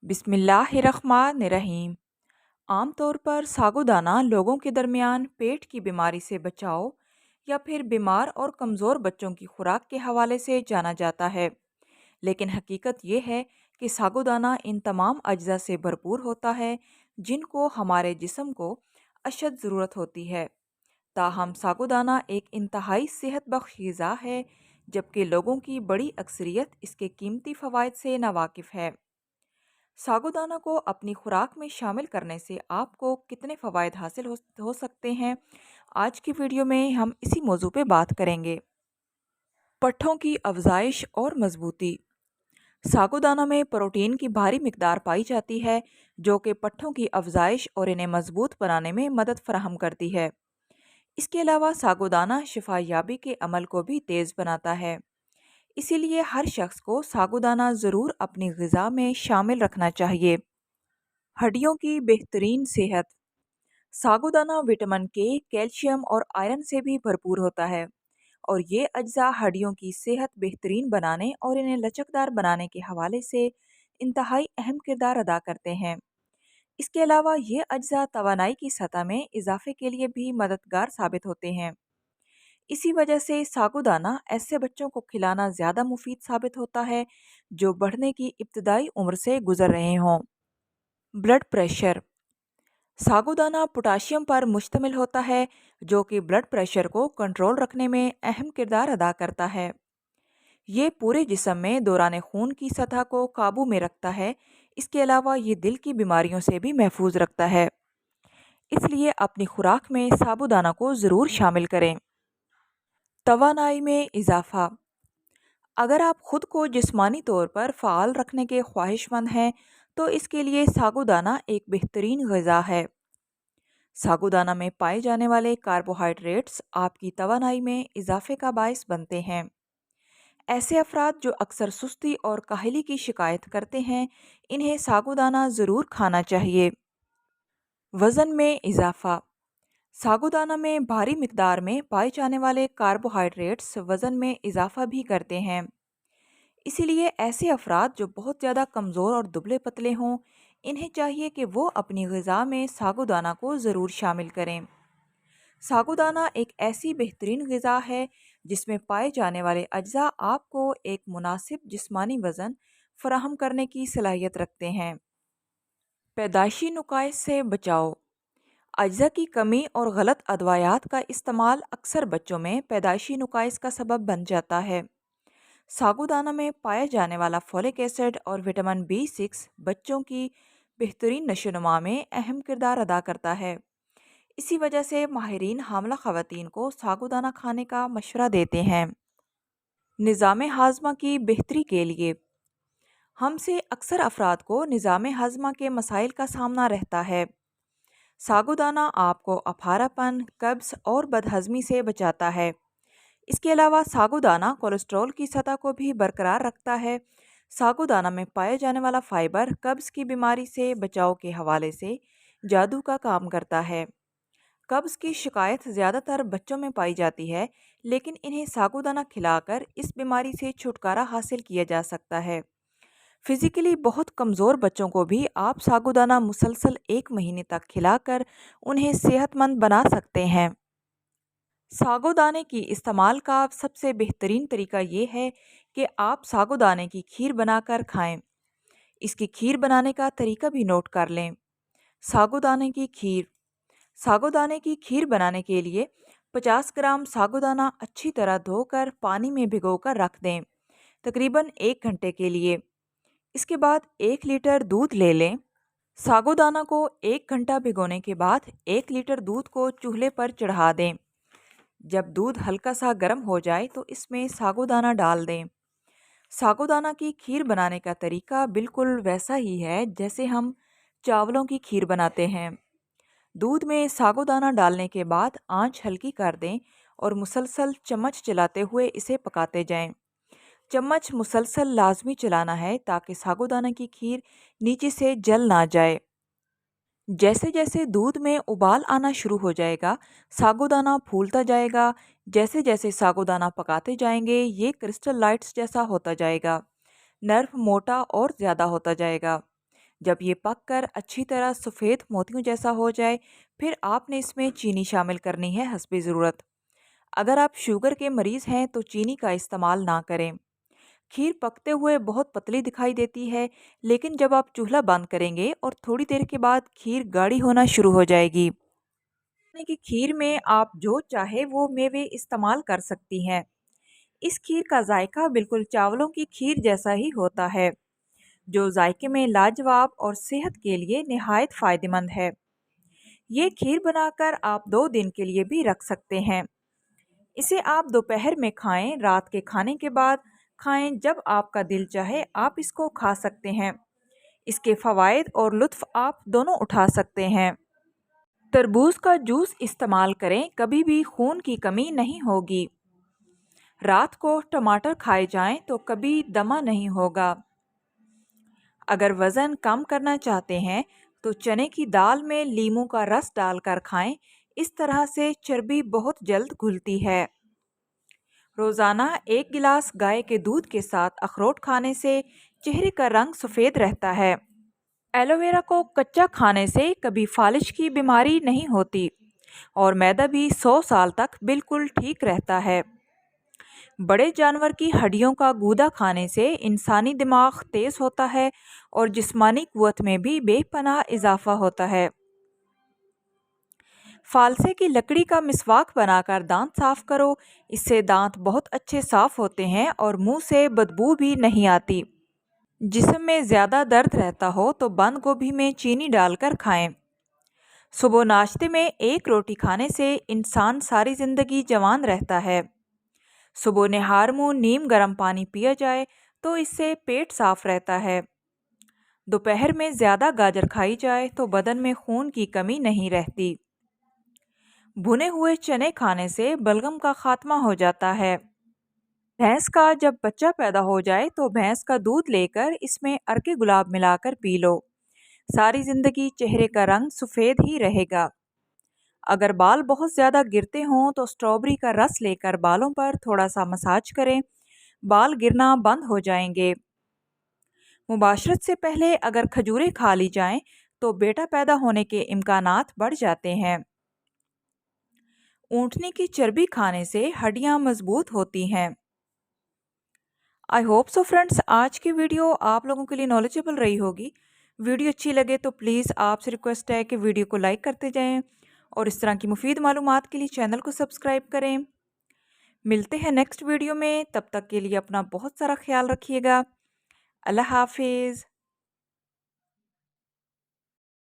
बिस्मिल्लाहिर्रहमानिर्रहीम। आम तौर पर सागोदाना लोगों के दरमियान पेट की बीमारी से बचाव या फिर बीमार और कमज़ोर बच्चों की खुराक के हवाले से जाना जाता है। लेकिन हकीकत ये है कि सागोदाना इन तमाम अज्जा से भरपूर होता है जिनको हमारे जिस्म को अशद ज़रूरत होती है। ताहम सागोदाना एक इंतहाई सेहत बख्श ग़िज़ा है, जबकि लोगों की बड़ी अक्सरियत इसके कीमती फ़वाइद से नावाकिफ़ है। सागोदाना को अपनी खुराक में शामिल करने से आपको कितने फ़वाइद हासिल हो सकते हैं, आज की वीडियो में हम इसी मौजू पे बात करेंगे। पट्ठों की अफजाइश और मजबूती। सागोदाना में प्रोटीन की भारी मिकदार पाई जाती है, जो कि पट्ठों की अफजाइश और इन्हें मजबूत बनाने में मदद फराहम करती है। इसके अलावा सागोदाना शिफायाबी के अमल को भी तेज़ बनाता है। इसीलिए हर शख्स को सागोदाना ज़रूर अपनी ग़िज़ा में शामिल रखना चाहिए। हड्डियों की बेहतरीन सेहत। सागोदाना विटामिन के, कैल्शियम और आयरन से भी भरपूर होता है और ये अज्जा हड्डियों की सेहत बेहतरीन बनाने और इन्हें लचकदार बनाने के हवाले से इंतहाई अहम किरदार अदा करते हैं। इसके अलावा ये अज्जा तवानाई की सतह में इजाफे के लिए भी मददगार साबित होते हैं। इसी वजह से सागोदाना ऐसे बच्चों को खिलाना ज़्यादा मुफीद साबित होता है जो बढ़ने की इब्तदाई उम्र से गुजर रहे हों। Blood pressure. सागोदाना पोटाशियम पर मुश्तमिल होता है, जो कि ब्लड प्रेशर को कंट्रोल रखने में अहम किरदार अदा करता है। ये पूरे जिस्म में दौरान खून की सतह को काबू में रखता है। इसके अलावा ये दिल की बीमारियों से भी महफूज रखता है। इसलिए अपनी खुराक में साबूदाना को ज़रूर शामिल करें। तवानाई में इजाफा। अगर आप खुद को जिस्मानी तौर पर फ़ाल रखने के ख्वाहिशमंद हैं, तो इसके लिए सागोदाना एक बेहतरीन ग़िज़ा है। सागोदाना में पाए जाने वाले कार्बोहाइड्रेट्स आपकी तवानाई में इजाफे का बायस बनते हैं। ऐसे अफराद जो अक्सर सुस्ती और काहली की शिकायत करते हैं, इन्हें सागोदाना ज़रूर खाना चाहिए। वज़न में इजाफा। सागोदाना में भारी मिकदार में पाए जाने वाले कार्बोहाइड्रेट्स वज़न में इजाफा भी करते हैं। इसीलिए ऐसे अफराद जो बहुत ज़्यादा कमज़ोर और दुबले पतले हों, इन्हें चाहिए कि वो अपनी ग़िज़ा में सागोदाना को ज़रूर शामिल करें। सागोदाना एक ऐसी बेहतरीन ग़िज़ा है जिसमें पाए जाने वाले अज्जा आपको एक मुनासिब जिस्मानी वज़न फराहम करने की सलाहियत रखते हैं। पैदाइशी नुकाइस से बचाओ। अज्जा की कमी और गलत अदवायात का इस्तेमाल अक्सर बच्चों में पैदाइशी नुकाइस का सबब बन जाता है। सागोदाना में पाया जाने वाला फोलिक एसिड और विटामिन B6 बच्चों की बेहतरीन नशोनुमा में अहम किरदार अदा करता है। इसी वजह से माहिरीन हामला ख़वातीन को सागोदाना खाने का मशवरा देते हैं। निज़ाम हाज़मा की बेहतरी के लिए। हम से अक्सर अफराद को निज़ाम हाज़मा के मसाइल का सामना रहता है। सागोदाना आपको अफारापन, कब्ज़ और बदहज़मी से बचाता है। इसके अलावा सागोदाना कोलेस्ट्रॉल की सतह को भी बरकरार रखता है। सागोदाना में पाया जाने वाला फ़ाइबर कब्ज़ की बीमारी से बचाव के हवाले से जादू का काम करता है। कब्ज़ की शिकायत ज़्यादातर बच्चों में पाई जाती है, लेकिन इन्हें सागोदाना खिलाकर इस बीमारी से छुटकारा हासिल किया जा सकता है। फिज़िकली बहुत कमज़ोर बच्चों को भी आप सागोदाना मुसलसल 1 महीने तक खिलाकर उन्हें सेहतमंद बना सकते हैं। सागोदाने की इस्तेमाल का सबसे बेहतरीन तरीका ये है कि आप सागोदाने की खीर बनाकर खाएं। इसकी खीर बनाने का तरीका भी नोट कर लें। सागोदाने की खीर। सागोदाने की खीर बनाने के लिए 50 ग्राम सागोदाना अच्छी तरह धोकर पानी में भिगोकर रख दें, तकरीबन 1 घंटे के लिए। इसके बाद 1 लीटर दूध ले लें। सागोदाना को 1 घंटा भिगोने के बाद 1 लीटर दूध को चूल्हे पर चढ़ा दें। जब दूध हल्का सा गर्म हो जाए तो इसमें सागोदाना डाल दें। सागोदाना की खीर बनाने का तरीका बिल्कुल वैसा ही है जैसे हम चावलों की खीर बनाते हैं। दूध में सागोदाना डालने के बाद आंच हल्की कर दें और मुसलसल चम्मच चलाते हुए इसे पकाते जाएं। चम्मच मुसलसल लाजमी चलाना है ताकि सागोदाना की खीर नीचे से जल ना जाए। जैसे जैसे दूध में उबाल आना शुरू हो जाएगा, सागोदाना फूलता जाएगा। जैसे जैसे सागोदाना पकाते जाएंगे, ये क्रिस्टल लाइट्स जैसा होता जाएगा, नर्व मोटा और ज़्यादा होता जाएगा। जब ये पककर अच्छी तरह सफ़ेद मोतियों जैसा हो जाए, फिर आपने इसमें चीनी शामिल करनी है हस्बे ज़रूरत। अगर आप शुगर के मरीज़ हैं तो चीनी का इस्तेमाल ना करें। खीर पकते हुए बहुत पतली दिखाई देती है, लेकिन जब आप चूल्हा बंद करेंगे और थोड़ी देर के बाद खीर गाढ़ी होना शुरू हो जाएगी। यानी कि खीर में आप जो चाहे वो मेवे इस्तेमाल कर सकती हैं। इस खीर का जायका बिल्कुल चावलों की खीर जैसा ही होता है, जो जायके में लाजवाब और सेहत के लिए निहायत फ़ायदेमंद है। ये खीर बनाकर आप 2 दिन के लिए भी रख सकते हैं। इसे आप दोपहर में खाएं, रात के खाने के बाद खाएं, जब आपका दिल चाहे आप इसको खा सकते हैं। इसके फ़वाइद और लुत्फ़ आप दोनों उठा सकते हैं। तरबूज का जूस इस्तेमाल करें, कभी भी खून की कमी नहीं होगी। रात को टमाटर खाए जाएं तो कभी दमा नहीं होगा। अगर वज़न कम करना चाहते हैं तो चने की दाल में लीमू का रस डालकर खाएं। इस तरह से चर्बी बहुत जल्द घुलती है। रोज़ाना 1 गिलास गाय के दूध के साथ अखरोट खाने से चेहरे का रंग सफ़ेद रहता है। एलोवेरा को कच्चा खाने से कभी फालिश की बीमारी नहीं होती और मैदा भी 100 साल तक बिल्कुल ठीक रहता है। बड़े जानवर की हड्डियों का गूदा खाने से इंसानी दिमाग तेज होता है और जिस्मानी कुव्वत में भी बेपनाह इजाफा होता है। फालसे की लकड़ी का मिसवाक बनाकर दांत साफ करो, इससे दांत बहुत अच्छे साफ होते हैं और मुंह से बदबू भी नहीं आती। जिस्म में ज़्यादा दर्द रहता हो तो बंद गोभी में चीनी डालकर खाएं। सुबह नाश्ते में 1 रोटी खाने से इंसान सारी ज़िंदगी जवान रहता है। सुबह निहार मुंह नीम गर्म पानी पिया जाए तो इससे पेट साफ रहता है। दोपहर में ज़्यादा गाजर खाई जाए तो बदन में खून की कमी नहीं रहती। भुने हुए चने खाने से बलगम का खात्मा हो जाता है। भैंस का जब बच्चा पैदा हो जाए तो भैंस का दूध लेकर इसमें अर्के गुलाब मिलाकर पी लो। सारी ज़िंदगी चेहरे का रंग सफ़ेद ही रहेगा। अगर बाल बहुत ज़्यादा गिरते हों तो स्ट्रॉबेरी का रस लेकर बालों पर थोड़ा सा मसाज करें, बाल गिरना बंद हो जाएंगे। मुबाशरत से पहले अगर खजूरें खा ली जाएं तो बेटा पैदा होने के इम्कानात बढ़ जाते हैं। ऊँटनी की चर्बी खाने से हड्डियाँ मजबूत होती हैं। आई होप सो फ्रेंड्स, आज की वीडियो आप लोगों के लिए नॉलेजेबल रही होगी। वीडियो अच्छी लगे तो प्लीज़ आपसे रिक्वेस्ट है कि वीडियो को लाइक करते जाएं और इस तरह की मुफीद मालूमात के लिए चैनल को सब्सक्राइब करें। मिलते हैं नेक्स्ट वीडियो में, तब तक के लिए अपना बहुत सारा ख्याल रखिएगा। अल्लाह हाफिज़।